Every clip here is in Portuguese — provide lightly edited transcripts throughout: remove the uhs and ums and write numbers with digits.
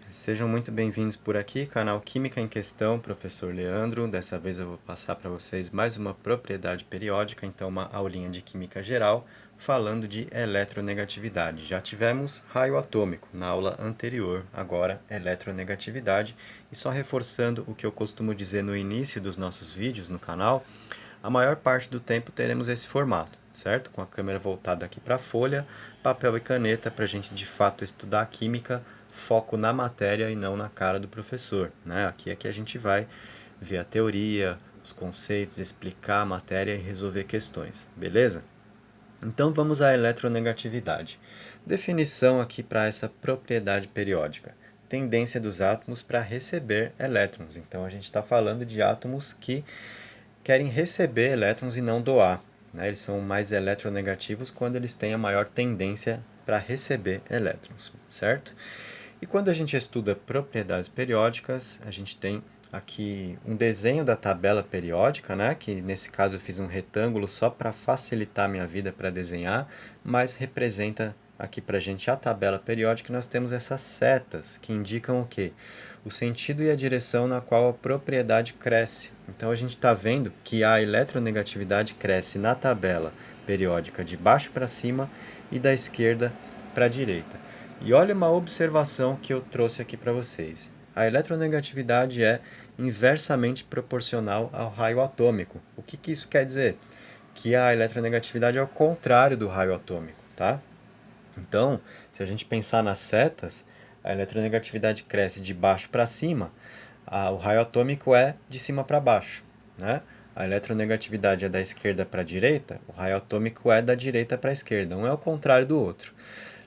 Sejam muito bem-vindos por aqui, canal Química em Questão, professor Leandro. Dessa vez eu vou passar para vocês mais uma propriedade periódica, então uma aulinha de Química Geral, falando de eletronegatividade. Já tivemos raio atômico na aula anterior, agora eletronegatividade. E só reforçando o que eu costumo dizer no início dos nossos vídeos no canal, a maior parte do tempo teremos esse formato, certo? Com a câmera voltada aqui para a folha, papel e caneta para a gente de fato estudar a química, foco na matéria e não na cara do professor, né? Aqui é que a gente vai ver a teoria, os conceitos, explicar a matéria e resolver questões, beleza? Então vamos à eletronegatividade. Definição aqui para essa propriedade periódica. Tendência dos átomos para receber elétrons. Então a gente está falando de átomos que querem receber elétrons e não doar, né? Eles são mais eletronegativos quando eles têm a maior tendência para receber elétrons, certo? E quando a gente estuda propriedades periódicas, a gente tem aqui um desenho da tabela periódica, né? Que nesse caso eu fiz um retângulo só para facilitar a minha vida para desenhar, mas representa aqui para a gente a tabela periódica. Nós temos essas setas que indicam o quê? O sentido e a direção na qual a propriedade cresce. Então a gente está vendo que a eletronegatividade cresce na tabela periódica de baixo para cima e da esquerda para a direita. E olha uma observação que eu trouxe aqui para vocês. A eletronegatividade é inversamente proporcional ao raio atômico. O que isso quer dizer? Que a eletronegatividade é o contrário do raio atômico, tá? Então, se a gente pensar nas setas, a eletronegatividade cresce de baixo para cima, o raio atômico é de cima para baixo, né? A eletronegatividade é da esquerda para a direita, o raio atômico é da direita para a esquerda, um é o contrário do outro.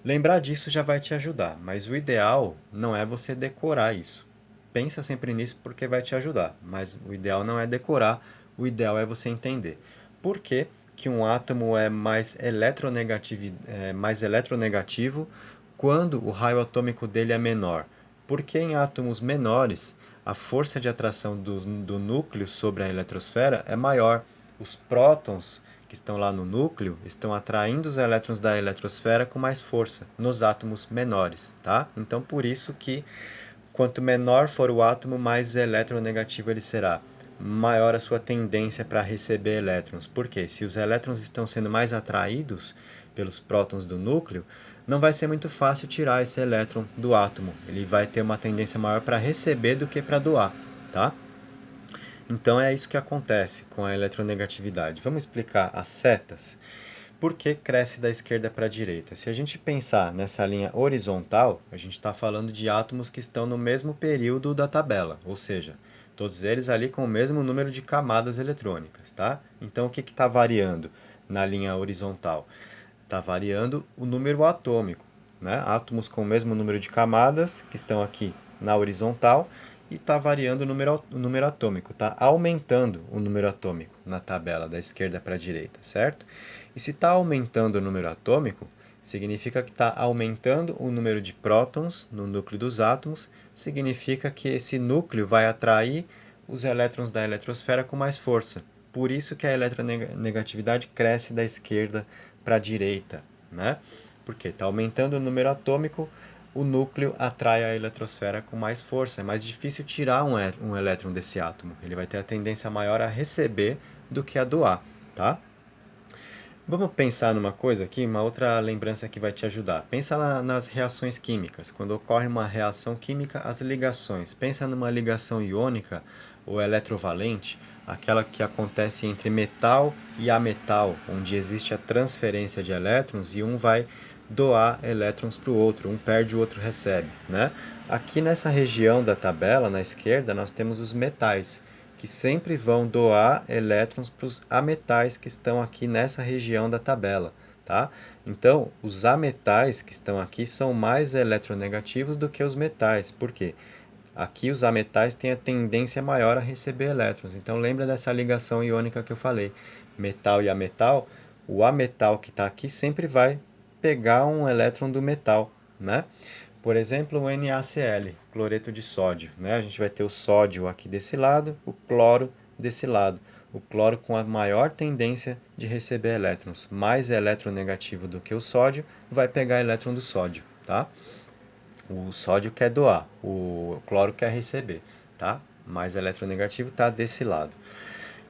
Lembrar disso já vai te ajudar, mas o ideal não é você decorar isso. Pensa sempre nisso porque vai te ajudar, mas o ideal não é decorar, o ideal é você entender. Por que que um átomo é mais eletronegativo quando o raio atômico dele é menor? Porque em átomos menores, a força de atração do núcleo sobre a eletrosfera é maior. Os prótons que estão lá no núcleo estão atraindo os elétrons da eletrosfera com mais força nos átomos menores, tá? Então por isso que quanto menor for o átomo, mais eletronegativo ele será. Maior a sua tendência para receber elétrons. Por quê? Se os elétrons estão sendo mais atraídos pelos prótons do núcleo, não vai ser muito fácil tirar esse elétron do átomo. Ele vai ter uma tendência maior para receber do que para doar, tá? Então é isso que acontece com a eletronegatividade. Vamos explicar as setas? Por que cresce da esquerda para a direita? Se a gente pensar nessa linha horizontal, a gente está falando de átomos que estão no mesmo período da tabela, ou seja, todos eles ali com o mesmo número de camadas eletrônicas, tá? Então o que está variando na linha horizontal? Está variando o número atômico, né? Átomos com o mesmo número de camadas que estão aqui na horizontal e está variando o número atômico, está aumentando o número atômico na tabela da esquerda para a direita, certo? E se está aumentando o número atômico, significa que está aumentando o número de prótons no núcleo dos átomos, significa que esse núcleo vai atrair os elétrons da eletrosfera com mais força. Por isso que a eletronegatividade cresce da esquerda para a direita, né? Porque está aumentando o número atômico, o núcleo atrai a eletrosfera com mais força. É mais difícil tirar um elétron desse átomo. Ele vai ter a tendência maior a receber do que a doar, tá? Vamos pensar numa coisa aqui, uma outra lembrança que vai te ajudar. Pensa nas reações químicas. Quando ocorre uma reação química, as ligações. Pensa numa ligação iônica ou eletrovalente, aquela que acontece entre metal e ametal, onde existe a transferência de elétrons e um vai doar elétrons para o outro, um perde, o outro recebe, né? Aqui nessa região da tabela, na esquerda, nós temos os metais que sempre vão doar elétrons para os ametais que estão aqui nessa região da tabela, tá? Então, os ametais que estão aqui são mais eletronegativos do que os metais. Por quê? Aqui os ametais têm a tendência maior a receber elétrons. Então, lembra dessa ligação iônica que eu falei. Metal e ametal, o ametal que está aqui sempre vai pegar um elétron do metal, né? Por exemplo, o NaCl, cloreto de sódio, né? A gente vai ter o sódio aqui desse lado, o cloro desse lado. O cloro com a maior tendência de receber elétrons, mais eletronegativo do que o sódio, vai pegar elétron do sódio, tá? O sódio quer doar, o cloro quer receber, tá? Mais eletronegativo está desse lado.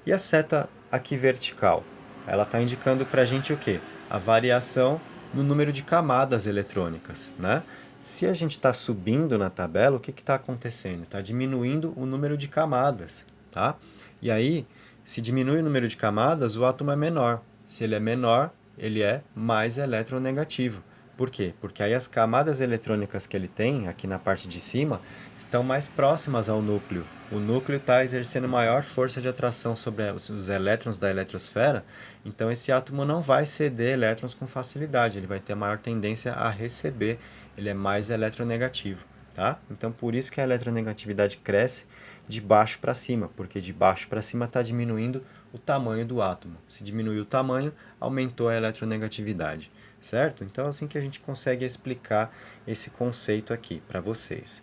E a seta aqui vertical? Ela está indicando para a gente o quê? A variação no número de camadas eletrônicas, né? Se a gente está subindo na tabela, o que está acontecendo? Está diminuindo o número de camadas, tá? E aí, se diminui o número de camadas, o átomo é menor. Se ele é menor, ele é mais eletronegativo. Por quê? Porque aí as camadas eletrônicas que ele tem, aqui na parte de cima, estão mais próximas ao núcleo. O núcleo está exercendo maior força de atração sobre os elétrons da eletrosfera, então esse átomo não vai ceder elétrons com facilidade, ele vai ter maior tendência a receber, ele é mais eletronegativo, tá? Então por isso que a eletronegatividade cresce de baixo para cima, porque de baixo para cima está diminuindo o tamanho do átomo. Se diminuiu o tamanho, aumentou a eletronegatividade, certo? Então é assim que a gente consegue explicar esse conceito aqui para vocês.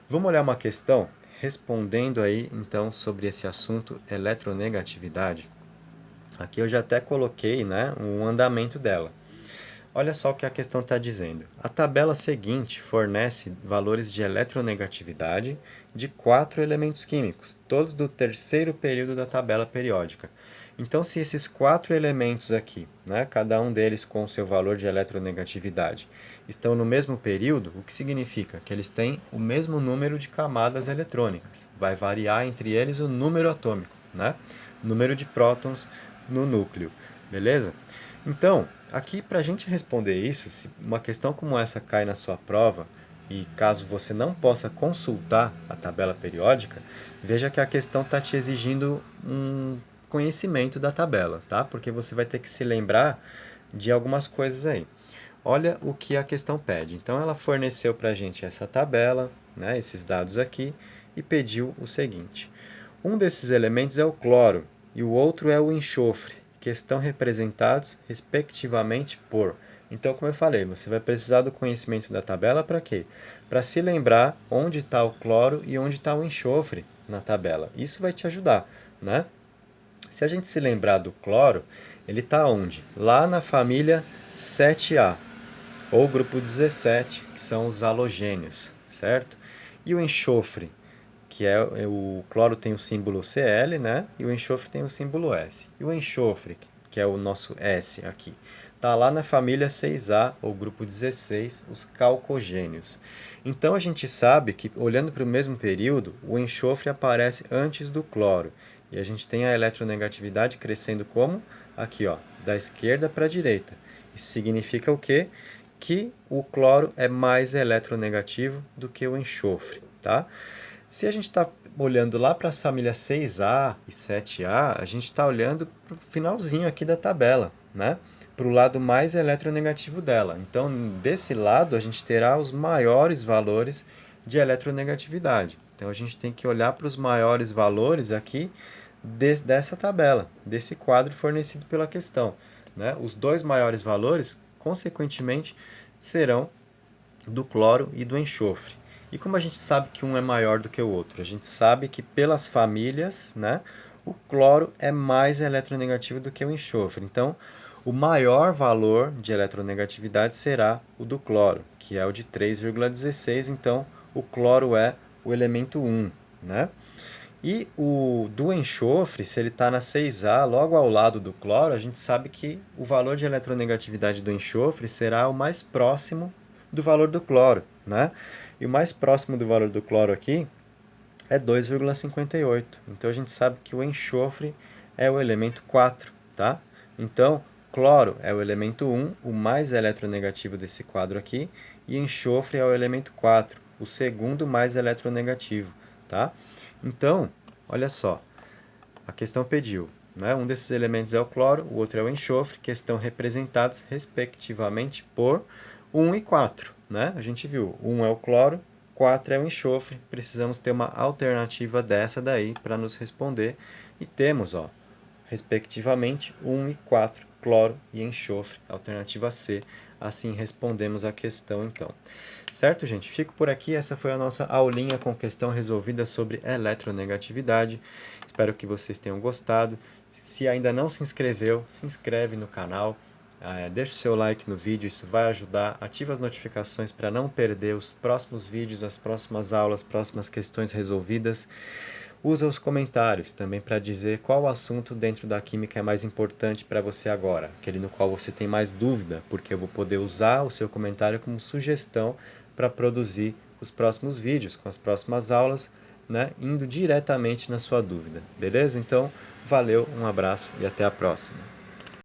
Vamos olhar uma questão respondendo aí então sobre esse assunto eletronegatividade. Aqui eu já até coloquei, né, um andamento dela. Olha só o que a questão está dizendo. A tabela seguinte fornece valores de eletronegatividade de 4 elementos químicos, todos do terceiro período da tabela periódica. Então, se esses 4 elementos aqui, né, cada um deles com o seu valor de eletronegatividade, estão no mesmo período, o que significa que eles têm o mesmo número de camadas eletrônicas. Vai variar entre eles o número atômico, né? Número de prótons no núcleo, beleza? Então, aqui para a gente responder isso, se uma questão como essa cai na sua prova, e caso você não possa consultar a tabela periódica, veja que a questão está te exigindo um conhecimento da tabela, tá? Porque você vai ter que se lembrar de algumas coisas aí. Olha o que a questão pede. Então, ela forneceu para a gente essa tabela, né, esses dados aqui, e pediu o seguinte. Um desses elementos é o cloro e o outro é o enxofre, que estão representados respectivamente por. Então, como eu falei, você vai precisar do conhecimento da tabela para quê? Para se lembrar onde está o cloro e onde está o enxofre na tabela. Isso vai te ajudar, né? Se a gente se lembrar do cloro, ele está onde? Lá na família 7A, ou grupo 17, que são os halogênios, certo? E o enxofre, que é o cloro tem o símbolo Cl, né? E o enxofre tem o símbolo S. E o enxofre, que é o nosso S aqui, está lá na família 6A, ou grupo 16, os calcogênios. Então a gente sabe que, olhando para o mesmo período, o enxofre aparece antes do cloro. E a gente tem a eletronegatividade crescendo como? Aqui, ó, da esquerda para a direita. Isso significa o quê? Que o cloro é mais eletronegativo do que o enxofre, tá? Se a gente está olhando lá para as famílias 6A e 7A, a gente está olhando para o finalzinho aqui da tabela, né? Para o lado mais eletronegativo dela. Então, desse lado, a gente terá os maiores valores de eletronegatividade. Então, a gente tem que olhar para os maiores valores aqui dessa tabela, desse quadro fornecido pela questão, né? Os dois maiores valores, consequentemente, serão do cloro e do enxofre. E como a gente sabe que um é maior do que o outro? A gente sabe que pelas famílias, né, o cloro é mais eletronegativo do que o enxofre. Então, o maior valor de eletronegatividade será o do cloro, que é o de 3,16. Então, o cloro é o elemento 1, né? E o do enxofre, se ele está na 6A, logo ao lado do cloro, a gente sabe que o valor de eletronegatividade do enxofre será o mais próximo do valor do cloro, né? E o mais próximo do valor do cloro aqui é 2,58. Então a gente sabe que o enxofre é o elemento 4, tá? Então, cloro é o elemento 1, o mais eletronegativo desse quadro aqui, e enxofre é o elemento 4, o segundo mais eletronegativo, tá? Então, olha só, a questão pediu, né? Um desses elementos é o cloro, o outro é o enxofre, que estão representados respectivamente por 1 e 4, né? A gente viu, 1 é o cloro, 4 é o enxofre, precisamos ter uma alternativa dessa daí para nos responder, e temos, ó, respectivamente, 1 e 4, cloro e enxofre, alternativa C. Assim respondemos a questão, então. Certo, gente? Fico por aqui. Essa foi a nossa aulinha com questão resolvida sobre eletronegatividade. Espero que vocês tenham gostado. Se ainda não se inscreveu, se inscreve no canal, Deixa o seu like no vídeo, isso vai ajudar. Ativa as notificações para não perder os próximos vídeos, as próximas aulas, próximas questões resolvidas. Usa os comentários também para dizer qual assunto dentro da química é mais importante para você agora, aquele no qual você tem mais dúvida, porque eu vou poder usar o seu comentário como sugestão para produzir os próximos vídeos, com as próximas aulas, né, indo diretamente na sua dúvida. Beleza? Então, valeu, um abraço e até a próxima.